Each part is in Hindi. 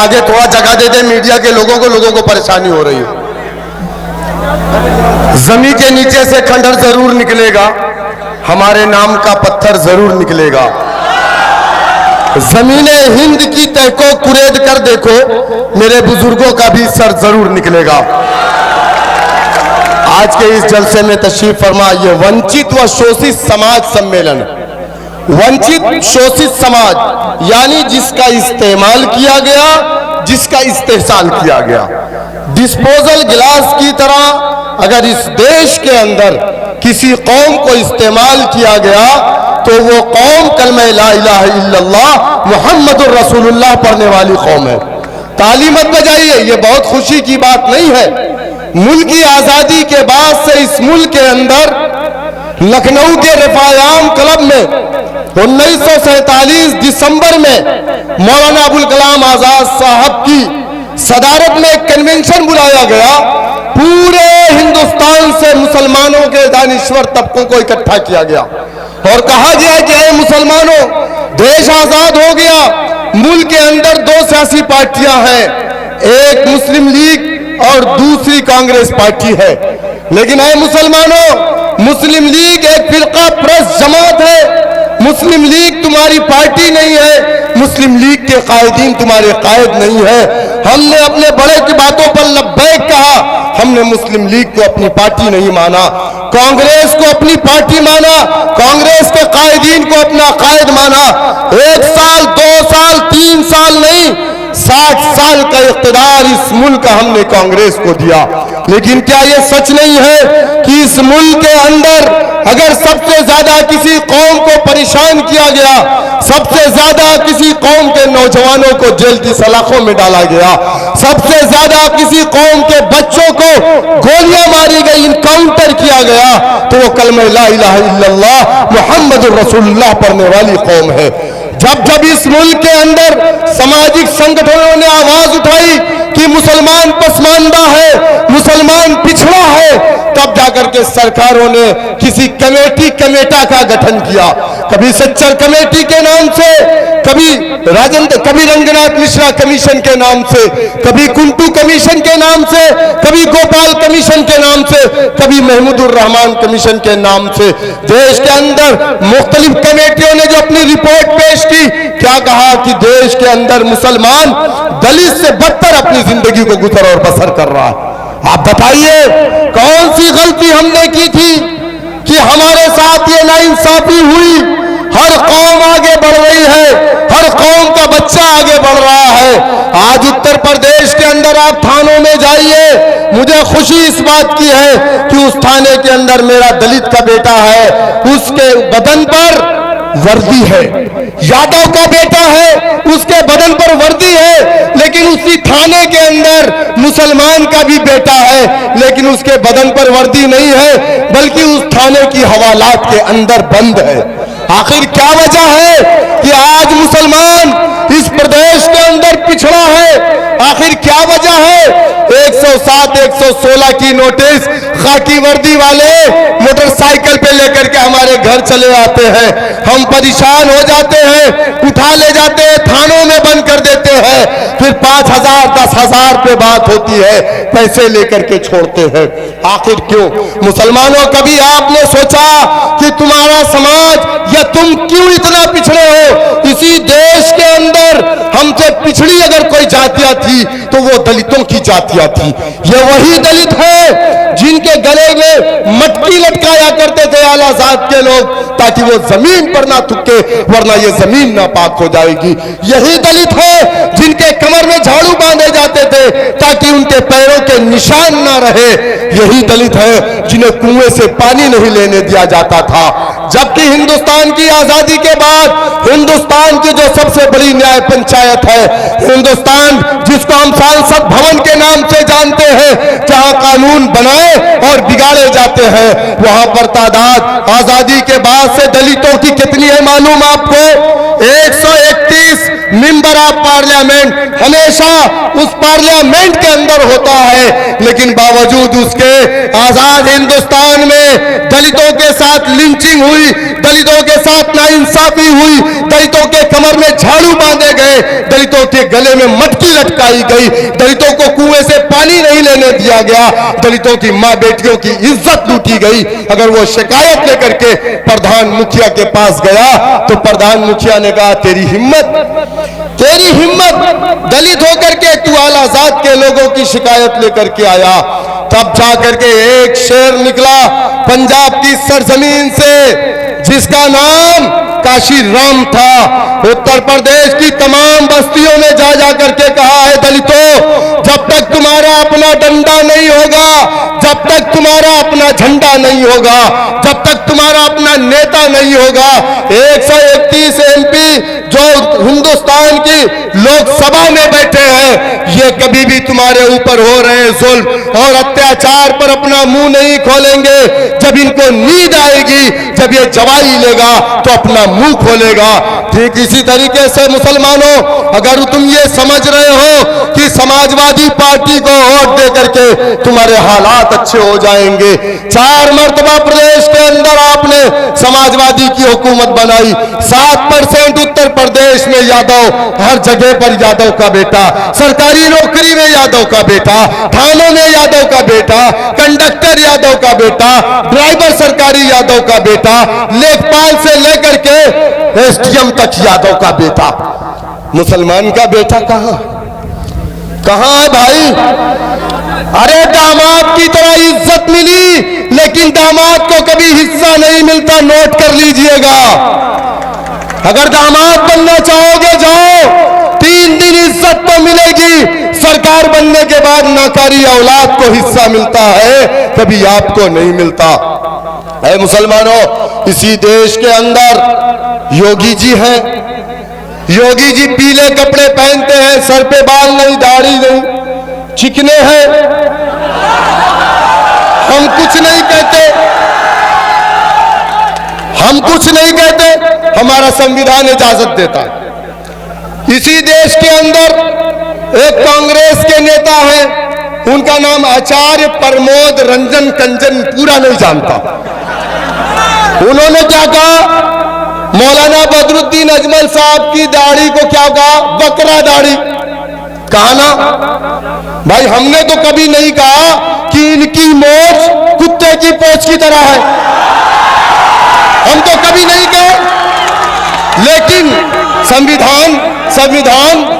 आगे थोड़ा जगह दे दे मीडिया के लोगों को परेशानी हो रही है। जमीन के नीचे से खंडर जरूर निकलेगा, हमारे नाम का पत्थर जरूर निकलेगा। जमीने हिंद की तह को कुरेद कर देखो, मेरे बुजुर्गों का भी सर जरूर निकलेगा। आज के इस जलसे में तशरीफ फरमा ये वंचित व शोषित समाज सम्मेलन, वंचित शोषित समाज यानी जिसका इस्तेमाल किया गया, जिसका इस्तेहसाल किया गया, डिस्पोजल गिलास की तरह अगर इस देश के अंदर किसी कौम को इस्तेमाल किया गया तो वो कौम कलमा ला इलाहा इल्लल्लाह मुहम्मदुर रसूलुल्लाह पढ़ने वाली कौम है। ताली मत बजाइए, ये बहुत खुशी की बात नहीं है। मुल्क की आजादी के बाद से इस मुल्क के अंदर लखनऊ के रफायाम क्लब में 1947 दिसंबर में मौलाना अबुल कलाम आजाद साहब की सदारत में एक कन्वेंशन बुलाया गया। पूरे हिंदुस्तान से मुसलमानों के दानिश्वर तबकों को इकट्ठा किया गया और कहा गया कि ऐ मुसलमानों, देश आजाद हो गया, मुल्क के अंदर दो सियासी पार्टियां हैं, एक मुस्लिम लीग और दूसरी कांग्रेस पार्टी है। लेकिन ऐ मुसलमानों, मुस्लिम लीग एक फिरका प्रस्त जमात है, मुस्लिम लीग तुम्हारी पार्टी नहीं है, मुस्लिम लीग के कायदीन तुम्हारे कायद नहीं है। हमने अपने बड़े की बातों पर लब्बैक कहा, हमने मुस्लिम लीग को अपनी पार्टी नहीं माना, कांग्रेस को अपनी पार्टी माना, कांग्रेस के कायदीन को अपना कायद माना। 1 साल 2 साल 3 साल नहीं, 60 साल का इख्तिदार इस मुल्क का हमने कांग्रेस को दिया। लेकिन क्या यह सच नहीं है कि इस मुल्क के अंदर अगर सबसे ज्यादा किसी कौम को परेशान किया गया, सबसे ज्यादा किसी कौम के नौजवानों को जेल की सलाखों में डाला गया, सबसे ज्यादा किसी कौम के बच्चों को गोलियां मारी गई, इनकाउंटर किया गया, तो वो कलमा ला इलाहा इल्लल्लाह मुहम्मदुर रसूलुल्लाह पढ़ने वाली कौम है। जब जब इस मुल्क के अंदर सामाजिक संगठनों ने आवाज उठाई कि मुसलमान पसमानदा है, मुसलमान पिछड़ा है, तब जाकर के सरकारों ने किसी कमेटा का गठन किया। कभी सच्चर कमेटी के नाम से, कभी रंगनाथ मिश्रा कमीशन के नाम से, कभी कुंटू कमीशन के नाम से, कभी गोपाल कमीशन के नाम से, कभी महमूदुर रहमान कमीशन के नाम से। देश के अंदर मुख्तलिफ कमेटियों ने जो अपनी रिपोर्ट पेश की, क्या कहा कि देश के अंदर मुसलमान दलित से बदतर अपनी जिंदगी को गुजर और बसर कर रहा है। आप बताइए कौन सी गलती हमने की थी कि हमारे साथ ये नाइंसाफी हुई? हर कौम आगे बढ़ रही है, हर कौम का बच्चा आगे बढ़ रहा है। आज उत्तर प्रदेश के अंदर आप थानों में जाइए, मुझे खुशी इस बात की है कि उस थाने के अंदर मेरा दलित का बेटा है, उसके बदन पर वर्दी है, यादव का बेटा है, उसके बदन पर वर्दी है, लेकिन उसी थाने के अंदर मुसलमान का भी बेटा है, लेकिन उसके बदन पर वर्दी नहीं है, बल्कि उस थाने की हवालात के अंदर बंद है। आखिर क्या वजह है कि आज मुसलमान इस प्रदेश के अंदर पिछड़ा है? आखिर क्या वजह है? 107 116 की नोटिस खाकी वर्दी वाले मोटरसाइकिल पे लेकर के हमारे घर चले आते हैं, हम परेशान हो जाते हैं, उठा ले जाते हैं, थानों में बंद कर देते हैं, फिर 5000 10,000 पे बात होती है, पैसे लेकर के छोड़ते हैं। आखिर क्यों? मुसलमानों, कभी आपने सोचा कि तुम्हारा समाज या तुम क्यों इतना पिछड़े हो? इसी देश के अंदर हमसे पिछड़ी अगर कोई जातियां थी तो वो दलितों की जातियां थी। ये वही दलित है जिनके गले में मटकी लटकाया करते थे आला जात के लोग, ताकि वो जमीन पर ना थुके, वरना ये जमीन नापाक हो जाएगी। यही दलित है जिनके कमर में झाड़ू बांधे जाते थे ताकि उनके पैरों के निशान ना रहे। यही दलित है जिन्हें कुएं से पानी नहीं लेने दिया जाता था। जबकि हिंदुस्तान की आजादी के बाद हिंदुस्तान की जो सबसे बड़ी न्याय पंचायत है, हिंदुस्तान जिसको हम सांसद भवन के नाम से जानते हैं, जहां कानून बनाए और बिगाड़े जाते हैं, वहां पर तादाद आजादी के बाद से दलितों की कितनी है मालूम आपको? 131 मेंबर ऑफ पार्लियामेंट हमेशा उस पार्लियामेंट के अंदर होता है, लेकिन बावजूद उसके आजाद हिंदुस्तान में दलितों के साथ लिंचिंग हुई, दलितों के साथ नाइंसाफी हुई, दलितों के कमर में झाड़ू बांधे गए, दलितों के गले में मटकी लटकाई गई, दलितों को कुएं से पानी नहीं लेने दिया गया, दलितों की मां बेटियों की इज्जत लूटी गई। अगर वो शिकायत लेकर के प्रधान मुखिया के पास गया तो प्रधान मुखिया ने कहा तेरी हिम्मत, दलित होकर के तू आला जात के लोगों की शिकायत लेकर के आया। तब जाकर के एक शेर निकला पंजाब की सरजमीन से जिसका नाम काशी राम था। उत्तर प्रदेश की तमाम बस्तियों में जा जाकर के कहा है दलितों, जब तक तुम्हारा अपना डंडा नहीं होगा, जब तक तुम्हारा अपना झंडा नहीं होगा, जब तक तुम्हारा अपना नेता नहीं होगा, 131 एमपी जो हिंदुस्तान की लोकसभा में बैठे हैं, ये कभी भी तुम्हारे ऊपर हो रहे जुल्म और अत्याचार पर अपना मुंह नहीं खोलेंगे। जब इनको नींद आएगी, जब ये जवाई लेगा तो अपना मुंह खोलेगा। ठीक इसी तरीके से मुसलमानों, अगर तुम ये समझ रहे हो कि समाजवादी पार्टी को वोट दे करके तुम्हारे हालात अच्छे हो जाएंगे, 4 मरतबा प्रदेश के अंदर आपने समाजवादी की हुकूमत बनाई, 7% उत्तर प्रदेश में यादव, हर जगह पर यादव का बेटा, सरकारी नौकरी में यादव का बेटा, थानों में यादव का बेटा, कंडक्टर यादव का बेटा, ड्राइवर सरकारी यादव का बेटा, लेखपाल से लेकर के एसडीएम तक यादव का बेटा। मुसलमान का बेटा कहां है भाई? अरे दामाद की तरह इज्जत मिली, लेकिन दामाद को कभी हिस्सा नहीं मिलता, नोट कर लीजिएगा। अगर दामाद बनना चाहोगे जाओ, 3 दिन इज्जत तो मिलेगी, सरकार बनने के बाद नाकारी औलाद को हिस्सा मिलता है, कभी आपको नहीं मिलता है। मुसलमानों, इसी देश के अंदर योगी जी हैं। योगी जी पीले कपड़े पहनते हैं, सर पे बाल नहीं, दाढ़ी नहीं, चिकने हैं। हम कुछ नहीं कहते, हमारा संविधान इजाजत देता है। इसी देश के अंदर एक कांग्रेस के नेता हैं, उनका नाम आचार्य प्रमोद रंजन कंजन, पूरा नहीं जानता। उन्होंने क्या कहा? मौलाना बदरुद्दीन अजमल साहब की दाढ़ी को क्या कहा? बकरा दाढ़ी। कहा ना भाई, हमने तो कभी नहीं कहा कि इनकी मोच कुत्ते की पोंछ की तरह है, हम तो कभी नहीं कहे, लेकिन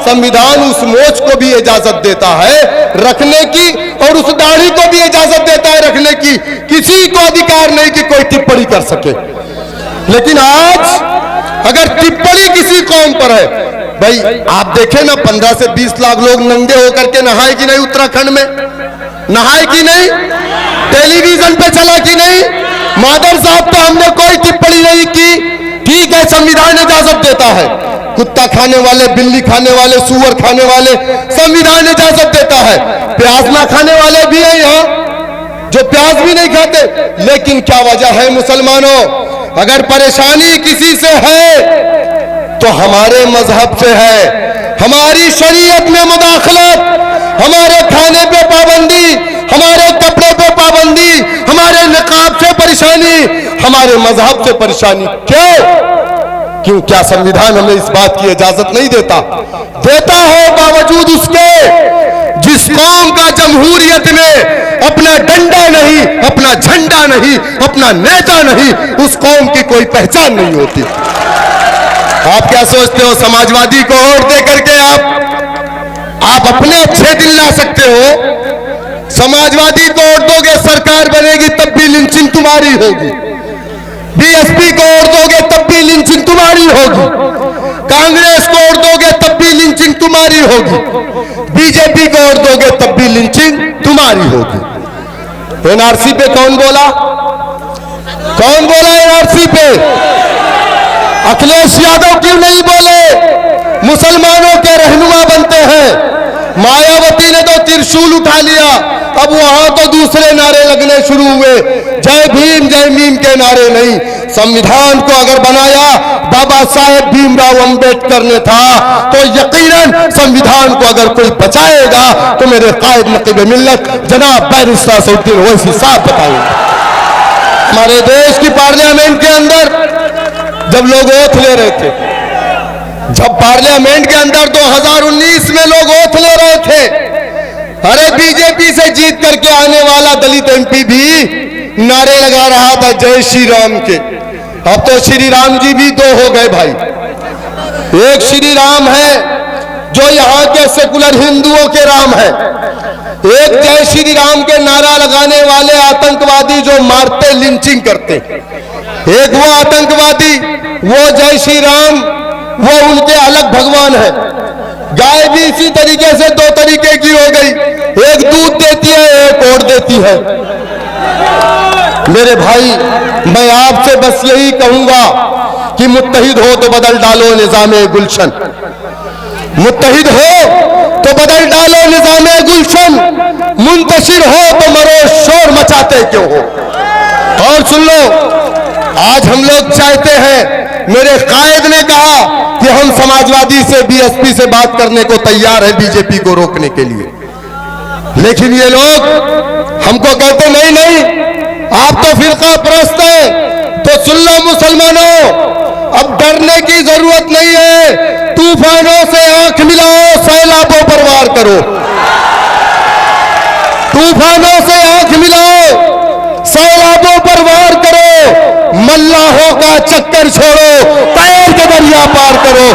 संविधान उस मोच को भी इजाजत देता है रखने की, और उस दाढ़ी को भी इजाजत देता है रखने की। किसी को अधिकार नहीं कि कोई टिप्पणी कर सके। लेकिन आज अगर टिप्पणी किसी कौम पर है, भाई आप देखें ना, 15 से 20 लाख लोग नंगे होकर के नहाए कि नहीं? उत्तराखंड में नहाए कि नहीं? टेलीविजन पे चला कि नहीं? मादर साहब तो हमने कोई टिप्पणी नहीं की। ठीक है, संविधान इजाजत देता है, कुत्ता खाने वाले, बिल्ली खाने वाले, सुअर खाने वाले, संविधान इजाजत देता है। प्याज ना खाने वाले भी हैं यहाँ, जो प्याज भी नहीं खाते। लेकिन क्या वजह है मुसलमानों? अगर परेशानी किसी से है तो हमारे मजहब से है। हमारी शरीयत में मुदाखलत, हमारे खाने पे पाबंदी, हमारे कपड़े पे पाबंदी, हमारे निकाब से परेशानी, हमारे मजहब से परेशानी। क्यों? क्या संविधान हमें इस बात की इजाजत नहीं देता? देता है, बावजूद उसके जिस कौम का जमहूरियत में अपना डंडा नहीं, अपना झंडा नहीं, अपना नेता नहीं, उस कौम की कोई पहचान नहीं होती। आप क्या सोचते हो समाजवादी को वोट दे करके आप अपने अच्छे दिन ला सकते हो? समाजवादी को वोट दोगे, सरकार बनेगी, तब भी लिंचिंग तुम्हारी होगी। बीएसपी को वोट दोगे तब भी लिंचिंग तुम्हारी होगी। कांग्रेस को वोट दोगे तब भी लिंचिंग तुम्हारी होगी। बीजेपी को वोट दोगे तब भी लिंचिंग तुम्हारी होगी। एनआरसी पे कौन बोला एनआरसी पे? अखिलेश यादव क्यों नहीं बोले? मुसलमानों के रहनुमा बनते हैं। मायावती ने तो त्रिशूल उठा लिया, अब वहां तो दूसरे नारे लगने शुरू हुए, जय भीम जय मीम के नारे नहीं। संविधान को अगर बनाया बाबा साहेब भीमराव अंबेडकर ने था, तो यकीनन संविधान को अगर कोई बचाएगा तो मेरे कायद नकीब मिल्लत जनाब बैरिस्टर असदुद्दीन ओवैसी साहब बताएंगे। हमारे देश की पार्लियामेंट के अंदर जब लोग ओथ ले रहे थे, जब पार्लियामेंट के अंदर 2019 में लोग ओथ ले रहे थे, अरे बीजेपी से जीत करके आने वाला दलित एमपी भी नारे लगा रहा था जय श्री राम के। अब तो श्री राम जी भी दो हो गए भाई। एक श्री राम है जो यहाँ के सेकुलर हिंदुओं के राम है, एक जय श्री राम के नारा लगाने वाले आतंकवादी जो मारते लिंचिंग करते, एक वो आतंकवादी, वो जय श्री राम, वो उनके अलग भगवान है। गाय भी इसी तरीके से दो तरीके की हो गई, एक दूध देती है, एक और देती है। मेरे भाई, मैं आपसे बस यही कहूंगा कि मुत्तहिद हो तो बदल डालो निजामे गुलशन, मुत्तहिद हो तो बदल डालो निजामे गुलशन, मुंतशिर हो तो मरो शोर मचाते क्यों हो। और सुन लो, आज हम लोग चाहते हैं, मेरे कायद ने कहा कि हम समाजवादी से बीएसपी से बात करने को तैयार है बीजेपी को रोकने के लिए, लेकिन ये लोग हमको कहते नहीं नहीं आप तो फिरका परस्त है। तो सुन लो मुसलमानों, अब डरने की जरूरत नहीं है, तूफानों से आंख मिलाओ, सैलाबों पर वार करो। तूफानों से आंख मिलाओ, सैलाबों पर वार करो, मल्लाहों का चक्कर छोड़ो, पैर के दरिया पार करो।